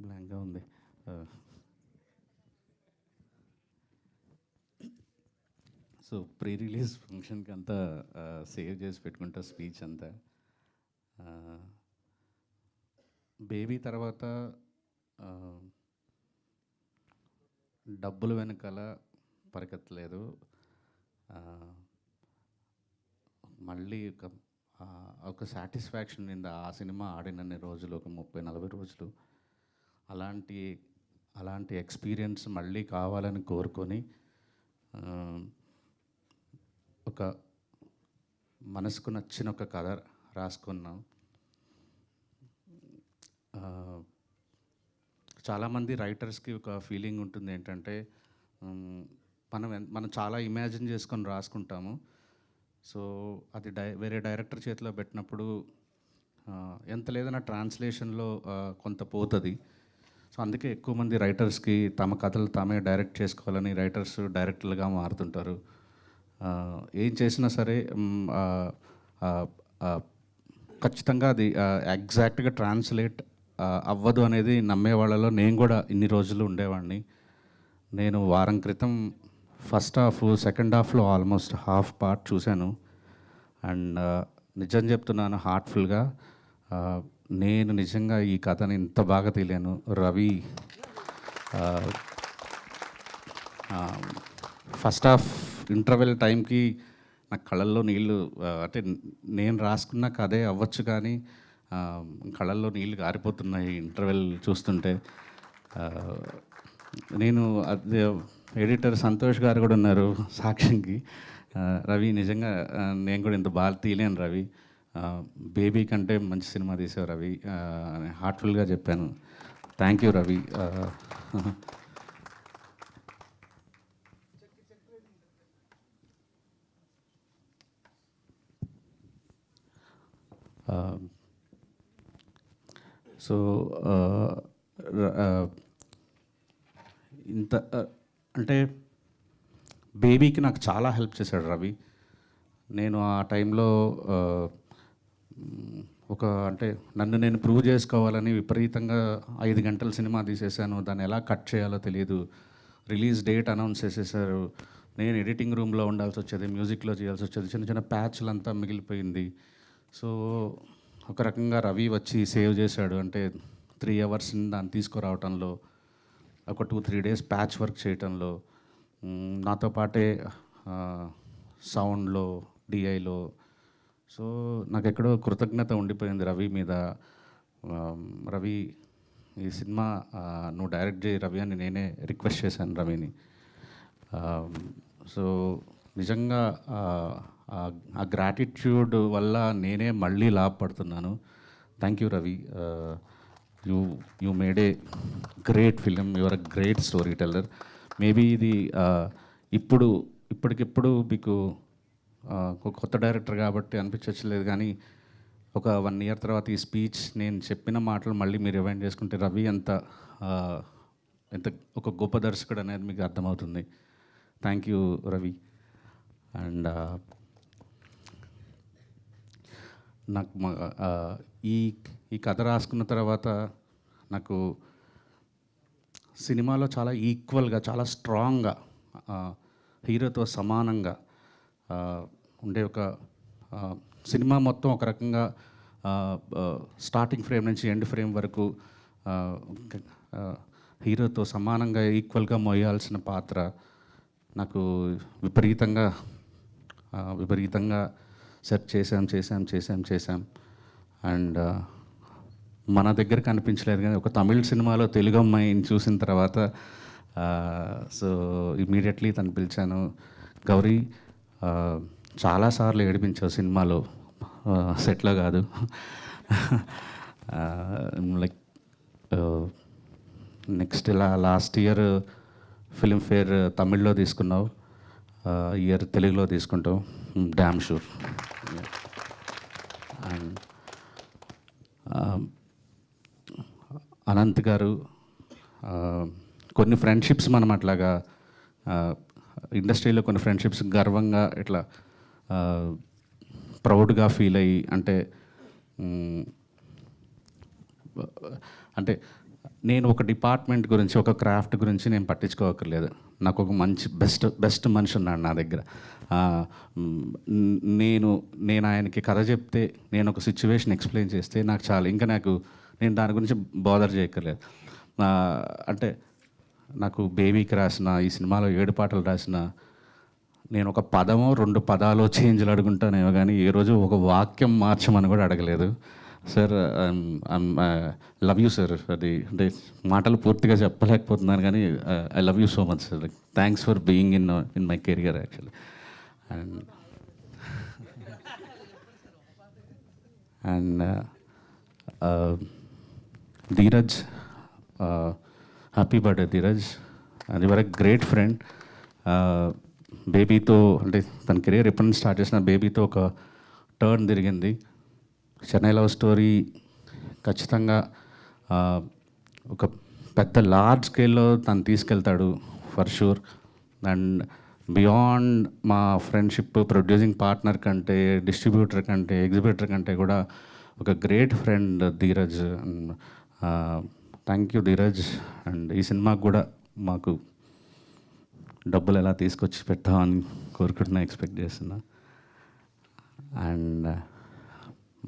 బ్లాంక్గా ఉంది. So pre release ఫంక్షన్కి అంతా సేవ్ చేసి పెట్టుకుంటా స్పీచ్ అంతా. బేబీ తర్వాత డబ్బులు వెనకాల పరిగెత్తలేదు. మళ్ళీ ఒక సాటిస్ఫాక్షన్ ఉంది ఆ సినిమా ఆడినన్ని రోజులు, ఒక 30-40 రోజులు. అలాంటి ఎక్స్పీరియన్స్ మళ్ళీ కావాలని కోరుకొని ఒక మనసుకు నచ్చిన ఒక కథ రాసుకున్నాం. చాలామంది రైటర్స్కి ఒక ఫీలింగ్ ఉంటుంది ఏంటంటే, మనం చాలా ఇమాజిన్ చేసుకొని రాసుకుంటాము. సో అది వేరే డైరెక్టర్ చేతిలో పెట్టినప్పుడు ఎంత లేదన్నా ట్రాన్స్లేషన్లో కొంత పోతుంది. సో అందుకే ఎక్కువ మంది రైటర్స్కి తమ కథలు తామే డైరెక్ట్ చేసుకోవాలని రైటర్స్ డైరెక్టర్లుగా మారుతుంటారు. ఏం చేసినా సరే ఖచ్చితంగా అది ఎగ్జాక్ట్గా ట్రాన్స్లేట్ అవ్వదు అనేది నమ్మే వాళ్ళలో నేను కూడా ఇన్ని రోజులు ఉండేవాడిని. నేను వారం క్రితం ఫస్ట్ హాఫ్, సెకండ్ హాఫ్లో ఆల్మోస్ట్ హాఫ్ పార్ట్ చూశాను. అండ్ నిజం చెప్తున్నాను హార్ట్ఫుల్గా, నేను నిజంగా ఈ కథని ఇంత బాగా తెలియను. రవి ఫస్ట్ హాఫ్ ఇంటర్వెల్ టైంకి నా కళ్ళల్లో నీళ్ళు, అంటే నేను రాసుకున్న కథే అవ్వచ్చు కానీ కళ్ళల్లో నీళ్ళు గారిపోతున్నాయి ఇంటర్వెల్ చూస్తుంటే. నేను అదే ఎడిటర్ సంతోష్ గారు కూడా ఉన్నారు సాక్ష్యంకి. రవి నిజంగా నేను కూడా ఇంత బాగా తీయలేను రవి, బేబీ కంటే మంచి సినిమా తీసావు రవి, హార్ట్ఫుల్గా చెప్పాను. Thank you Ravi. సో ఇంత అంటే బేబీకి నాకు చాలా హెల్ప్ చేశాడు రవి. నేను ఆ టైంలో అంటే నన్ను నేను ప్రూవ్ చేసుకోవాలని విపరీతంగా 5 గంటల సినిమా తీసేశాను. దాన్ని ఎలా కట్ చేయాలో తెలియదు. రిలీజ్ డేట్ అనౌన్స్ చేసేసారు. నేను ఎడిటింగ్ రూమ్లో ఉండాల్సి వచ్చేది, మ్యూజిక్లో చేయాల్సి వచ్చేది, చిన్న చిన్న ప్యాచ్లంతా మిగిలిపోయింది. సో ఒక రకంగా రవి వచ్చి సేవ్ చేశాడు. అంటే 3 అవర్స్ దాన్ని తీసుకురావటంలో, ఒక 2-3 డేస్ ప్యాచ్ వర్క్ చేయటంలో, నాతో పాటే సౌండ్లో, డిఐలో. సో నాకు ఎక్కడో కృతజ్ఞత ఉండిపోయింది రవి మీద. రవి ఈ సినిమా నువ్వు డైరెక్ట్ చేయి రవి అని నేనే రిక్వెస్ట్ చేశాను రవిని. సో నిజంగా ఆ గ్రాటిట్యూడ్ వల్ల నేనే మళ్ళీ లాభపడుతున్నాను. Thank you Ravi. You made a great film, your a great story teller. Maybe ఇది ఇప్పటికిప్పుడు మీకు కొత్త డైరెక్టర్ కాబట్టి అనిపించట్లేదు, కానీ ఒక 1 ఇయర్ తర్వాత ఈ స్పీచ్ నేను చెప్పిన మాటలు మళ్ళీ మీరు రివైండ్ చేసుకుంటే రవి ఎంత ఒక గొప్ప దర్శకుడు అనేది మీకు అర్థమవుతుంది. Thank you Ravi. అండ్ నాకు ఈ కథ రాసుకున్న తర్వాత నాకు సినిమాలో చాలా ఈక్వల్గా, చాలా స్ట్రాంగ్గా, హీరోతో సమానంగా ఉండే ఒక సినిమా మొత్తం ఒక రకంగా స్టార్టింగ్ ఫ్రేమ్ నుంచి ఎండ్ ఫ్రేమ్ వరకు హీరోతో సమానంగా ఈక్వల్గా మోయాల్సిన పాత్ర నాకు విపరీతంగా సెర్చ్ చేశాం. అండ్ మన దగ్గర కనిపించలేదు, కానీ ఒక తమిళ సినిమాలో తెలుగు అమ్మాయిని చూసిన తర్వాత సో ఇమీడియట్లీ తను పిలిచాను. గౌరీ, చాలాసార్లు ఏడిపించావు సినిమాలో, సెట్లో కాదు. లైక్ నెక్స్ట్ ఇలా లాస్ట్ ఇయర్ ఫిల్మ్ఫేర్ తమిళ్లో తీసుకున్నావు, ఇయర్ తెలుగులో తీసుకుంటావు, డ్యామ్ షూర్. అండ్ అనంత్ గారు, కొన్ని ఫ్రెండ్షిప్స్ మనం అట్లాగా ఇండస్ట్రీలో కొన్ని ఫ్రెండ్షిప్స్ గర్వంగా ఇట్లా ప్రౌడ్గా ఫీల్ అయ్యి, అంటే నేను ఒక డిపార్ట్మెంట్ గురించి, ఒక క్రాఫ్ట్ గురించి నేను పట్టించుకోవక్కర్లేదు. నాకు ఒక మంచి బెస్ట్ మనిషి ఉన్నాడు నా దగ్గర. నేను ఆయనకి కథ చెప్తే, నేను ఒక సిచ్యువేషన్ ఎక్స్ప్లెయిన్ చేస్తే నాకు చాలు. ఇంకా నేను దాని గురించి బోదర్ చేయక్కర్లేదు. అంటే నాకు బేబీకి రాసిన, ఈ సినిమాలో 7 పాటలు రాసిన, నేను ఒక పదమో 2 పదాలో చేంజ్లు అడుగుంటానేమో కానీ ఏ రోజు ఒక వాక్యం మార్చమని కూడా అడగలేదు. Sir love you sir. అది అంటే మాటలు పూర్తిగా చెప్పలేకపోతున్నాను కానీ I love you so much sir. Thanks for being in my career actually. And Dheeraj, happy birthday Dheeraj. And your a great friend. బేబీతో అంటే తన కెరీర్ ఎప్పటి నుంచి స్టార్ట్ చేసిన బేబీతో ఒక టర్న్ తిరిగింది. చెన్నై లవ్ స్టోరీ ఖచ్చితంగా ఒక పెద్ద లార్జ్ స్కేల్లో తను తీసుకెళ్తాడు ఫర్ షూర్. అండ్ బియాండ్ మా ఫ్రెండ్షిప్, ప్రొడ్యూసింగ్ పార్ట్నర్ కంటే, డిస్ట్రిబ్యూటర్ కంటే, ఎగ్జిబిటర్ కంటే కూడా ఒక great friend Dheeraj. Thank you Dheeraj. And ఈ సినిమాకు కూడా మాకు డబ్బులు ఎలా తీసుకొచ్చి పెట్టామని కోరుకుంటున్నా, ఎక్స్పెక్ట్ చేస్తున్నా. అండ్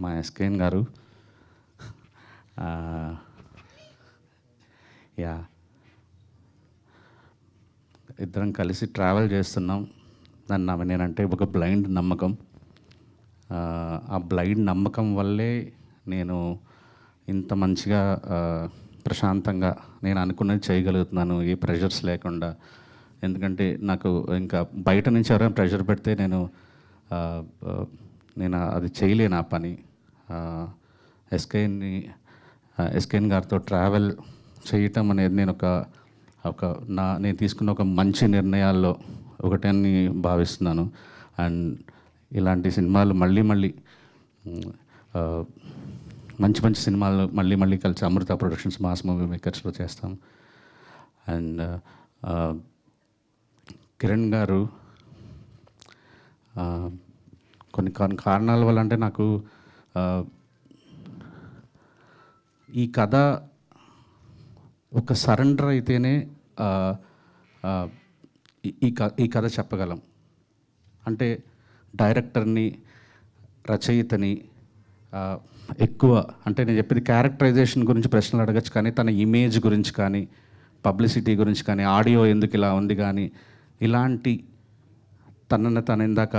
మా ఎస్కేఎన్ గారు, యా, ఇద్దరం కలిసి ట్రావెల్ చేస్తున్నాం. నేనంటే ఒక బ్లైండ్ నమ్మకం. ఆ బ్లైండ్ నమ్మకం వల్లే నేను ఇంత మంచిగా ప్రశాంతంగా నేను అనుకున్నది చేయగలుగుతున్నాను, ఏ ప్రెషర్స్ లేకుండా. ఎందుకంటే నాకు ఇంకా బయట నుంచి ఎవరైనా ప్రెషర్ పెడితే నేను అది చేయలేను ఆ పని. ఎస్కేఎన్ గారితో ట్రావెల్ చేయటం అనేది నేను తీసుకున్న ఒక మంచి నిర్ణయాల్లో ఒకటని భావిస్తున్నాను. అండ్ ఇలాంటి సినిమాలు మళ్ళీ మంచి సినిమాలు మళ్ళీ కలిసి అమృత ప్రొడక్షన్స్, మాస్ మూవీ మేకర్స్లో చేస్తాం. అండ్ కిరణ్ గారు, కొన్ని కారణాల వల్ల అంటే నాకు ఈ కథ ఒక సరెండర్ అయితేనే ఈ కథ చెప్పగలం. అంటే డైరెక్టర్ని, రచయితని ఎక్కువ అంటే నేను చెప్పేది క్యారెక్టరైజేషన్ గురించి ప్రశ్నలు అడగచ్చు, కానీ తన ఇమేజ్ గురించి కానీ, పబ్లిసిటీ గురించి కానీ, ఆడియో ఎందుకు ఇలా ఉంది కానీ, ఇలాంటి తను ఇందాక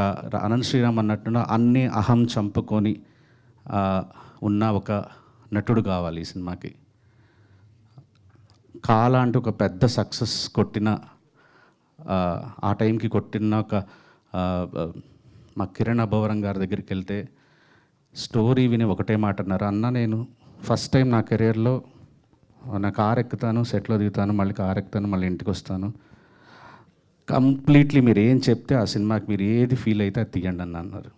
అనంత్ శ్రీరామ్ అన్నట్టుగా అన్నీ అహం చంపుకొని ఉన్న ఒక నటుడు కావాలి ఈ సినిమాకి. అంటే ఒక పెద్ద సక్సెస్ కొట్టిన, ఆ టైంకి కొట్టిన ఒక మా కిరణ్ అబ్బవరం గారి దగ్గరికి వెళ్తే స్టోరీ విని ఒకటే మాట అన్నారు, అన్న నేను ఫస్ట్ టైం నా కెరీర్లో నా కారు ఎక్కుతాను, సెట్లో దిగుతాను, మళ్ళీ కారు ఎక్కుతాను, మళ్ళీ ఇంటికి వస్తాను, కంప్లీట్లీ మీరు ఏం చెప్తే ఆ సినిమాకి మీరు ఏది ఫీల్ అయితే అది తీయండి అని అన్నారు.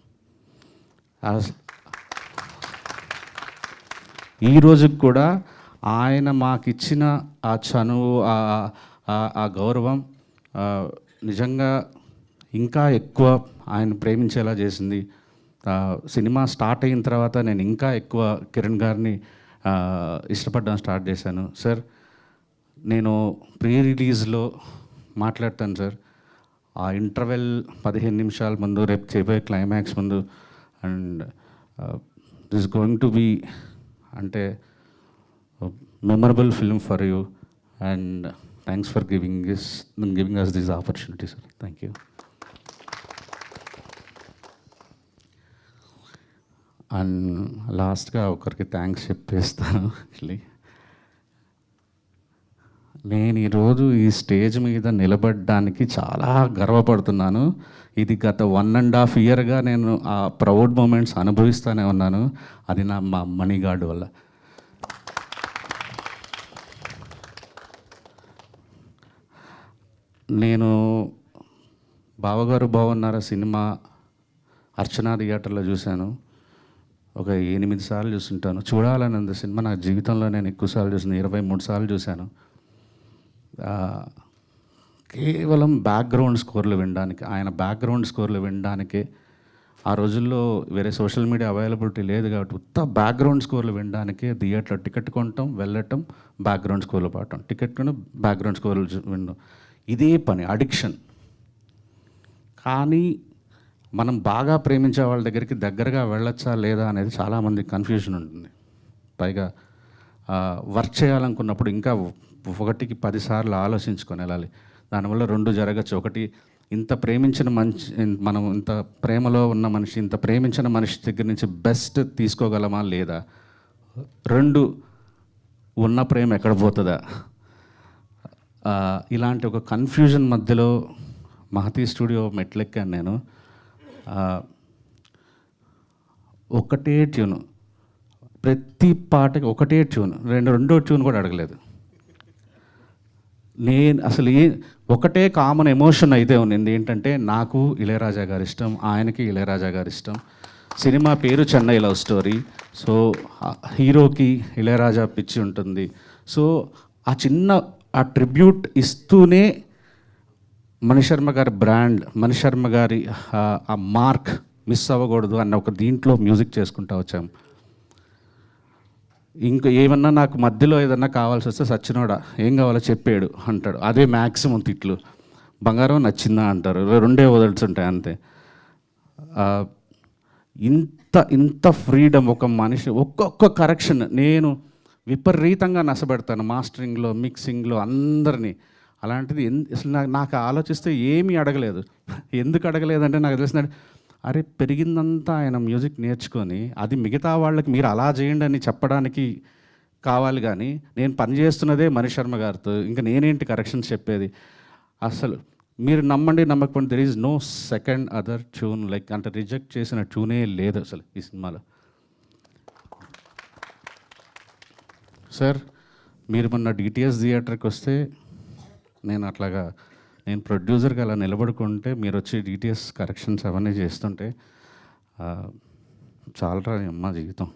ఈ రోజుకి కూడా ఆయన మాకిచ్చిన ఆ చనువు, ఆ గౌరవం నిజంగా ఇంకా ఎక్కువ ఆయన ప్రేమించేలా చేసింది. సినిమా స్టార్ట్ అయిన తర్వాత నేను ఇంకా ఎక్కువ కిరణ్ గారిని ఇష్టపడడం స్టార్ట్ చేశాను. సార్ నేను ప్రీ రిలీజ్లో మాట్లాడతాను సార్, ఆ ఇంటర్వెల్ 15 నిమిషాల ముందు, రేపు చేయబోయే క్లైమాక్స్ ముందు, and this going to be అంటే memorable film for you, and thanks for giving us this opportunity sir. Thank you. And లాస్ట్గా ఒకరికి థ్యాంక్స్ చెప్పేస్తాను. యాక్చువల్లీ నేను ఈరోజు ఈ స్టేజ్ మీద నిలబడడానికి చాలా గర్వపడుతున్నాను. ఇది గత 1.5 ఇయర్గా నేను ఆ ప్రౌడ్ మూమెంట్స్ అనుభవిస్తూనే ఉన్నాను. అది మా మణిగాడ్ వల్ల. నేను బావగారు బాగున్నారా సినిమా అర్చనా థియేటర్లో చూశాను. ఒక 8 సార్లు చూస్తుంటాను. చూడాలని ఉంది సినిమా. నా జీవితంలో నేను ఎక్కువసార్లు చూసాను, 23 సార్లు చూశాను. కేవలం బ్యాక్గ్రౌండ్ స్కోర్లు వినడానికి, ఆయన బ్యాక్గ్రౌండ్ స్కోర్లు వినడానికే ఆ రోజుల్లో వేరే సోషల్ మీడియా అవైలబిలిటీ లేదు కాబట్టి ఉత్త బ్యాక్గ్రౌండ్ స్కోర్లు వినడానికి థియేటర్లో టికెట్ కొనటం, వెళ్ళటం, బ్యాక్గ్రౌండ్ స్కోర్లు పాడటం, టికెట్ కొని బ్యాక్గ్రౌండ్ స్కోర్లు వినడం, ఇదే పని, అడిక్షన్. కానీ మనం బాగా ప్రేమించే వాళ్ళ దగ్గరగా వెళ్ళొచ్చా లేదా అనేది చాలామంది కన్ఫ్యూజన్ ఉంటుంది. పైగా వర్క్ చేయాలనుకున్నప్పుడు ఇంకా 1కి 10 సార్లు ఆలోచించుకొని వెళ్ళాలి. దానివల్ల 2 జరగచ్చు. ఒకటి, ఇంత ప్రేమించిన మనం ఇంత ప్రేమలో ఉన్న మనిషి, ఇంత ప్రేమించిన మనిషి దగ్గర నుంచి బెస్ట్ తీసుకోగలమా లేదా? 2, ఉన్న ప్రేమ ఎక్కడ పోతుందా? ఇలాంటి ఒక కన్ఫ్యూజన్ మధ్యలో మహతి స్టూడియో మెట్లెక్కాను నేను. ఒకటే ట్యూను, ప్రతి పాటకి ఒకటే ట్యూన్, రెండో ట్యూన్ కూడా అడగలేదు. నేను అసలు ఒకటే కామన్ ఎమోషన్ అయితే ఉన్నింది. ఏంటంటే నాకు ఇళయరాజా గారి ఇష్టం, ఆయనకి ఇళయరాజా గారి ఇష్టం. సినిమా పేరు చెన్నై లవ్ స్టోరీ. సో హీరోకి ఇళయరాజా పిచ్చి ఉంటుంది. సో ఆ చిన్న ట్రిబ్యూట్ ఇస్తూనే మణిశర్మ గారి బ్రాండ్, మణిశర్మ గారి ఆ మార్క్ మిస్ అవ్వకూడదు అన్న ఒక దీంట్లో మ్యూజిక్ చేసుకుంటూ వచ్చాం. ఇంకా ఏమన్నా నాకు మధ్యలో ఏదన్నా కావాల్సి వస్తే సచ్చినోడా ఏం కావాలో చెప్పాడు అంటాడు. అదే మ్యాక్సిమం తిట్లు. బంగారం నచ్చిందా అంటారు, 2 వదులుతుంటాయి అంతే. ఇంత ఫ్రీడమ్ ఒక మనిషి, ఒక్కొక్క కరెక్షన్ నేను విపరీతంగా నష్టపెడతాను మాస్టరింగ్లో, మిక్సింగ్లో అందరినీ. అలాంటిది అసలు నాకు ఆలోచిస్తే ఏమీ అడగలేదు. ఎందుకు అడగలేదంటే నాకు తెలిసిన, అరే పెరిగిందంతా ఆయన మ్యూజిక్ నేర్చుకొని అది మిగతా వాళ్ళకి మీరు అలా చేయండి అని చెప్పడానికి కావాలి. కానీ నేను పనిచేస్తున్నదే మణిశర్మ గారితో, ఇంకా నేనేంటి కరెక్షన్స్ చెప్పేది? అసలు మీరు నమ్మండి నమ్మకపోండి, there is no second other tune like, అంటే రిజెక్ట్ చేసిన ట్యూనే లేదు అసలు ఈ సినిమాలో. సార్ మీరు మొన్న డిటిఎస్ థియేటర్కి వస్తే నేను ప్రొడ్యూసర్గా అలా నిలబడుకుంటే మీరు వచ్చి డిటిఎస్ కరెక్షన్స్ అవన్నీ చేస్తుంటే చాలరా అమ్మ జీవితం,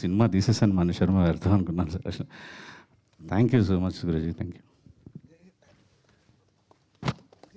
సినిమా తీసేసాను మణిశర్మ గారితో అనుకున్నాను sir. Thank you so much Guruji, thank you.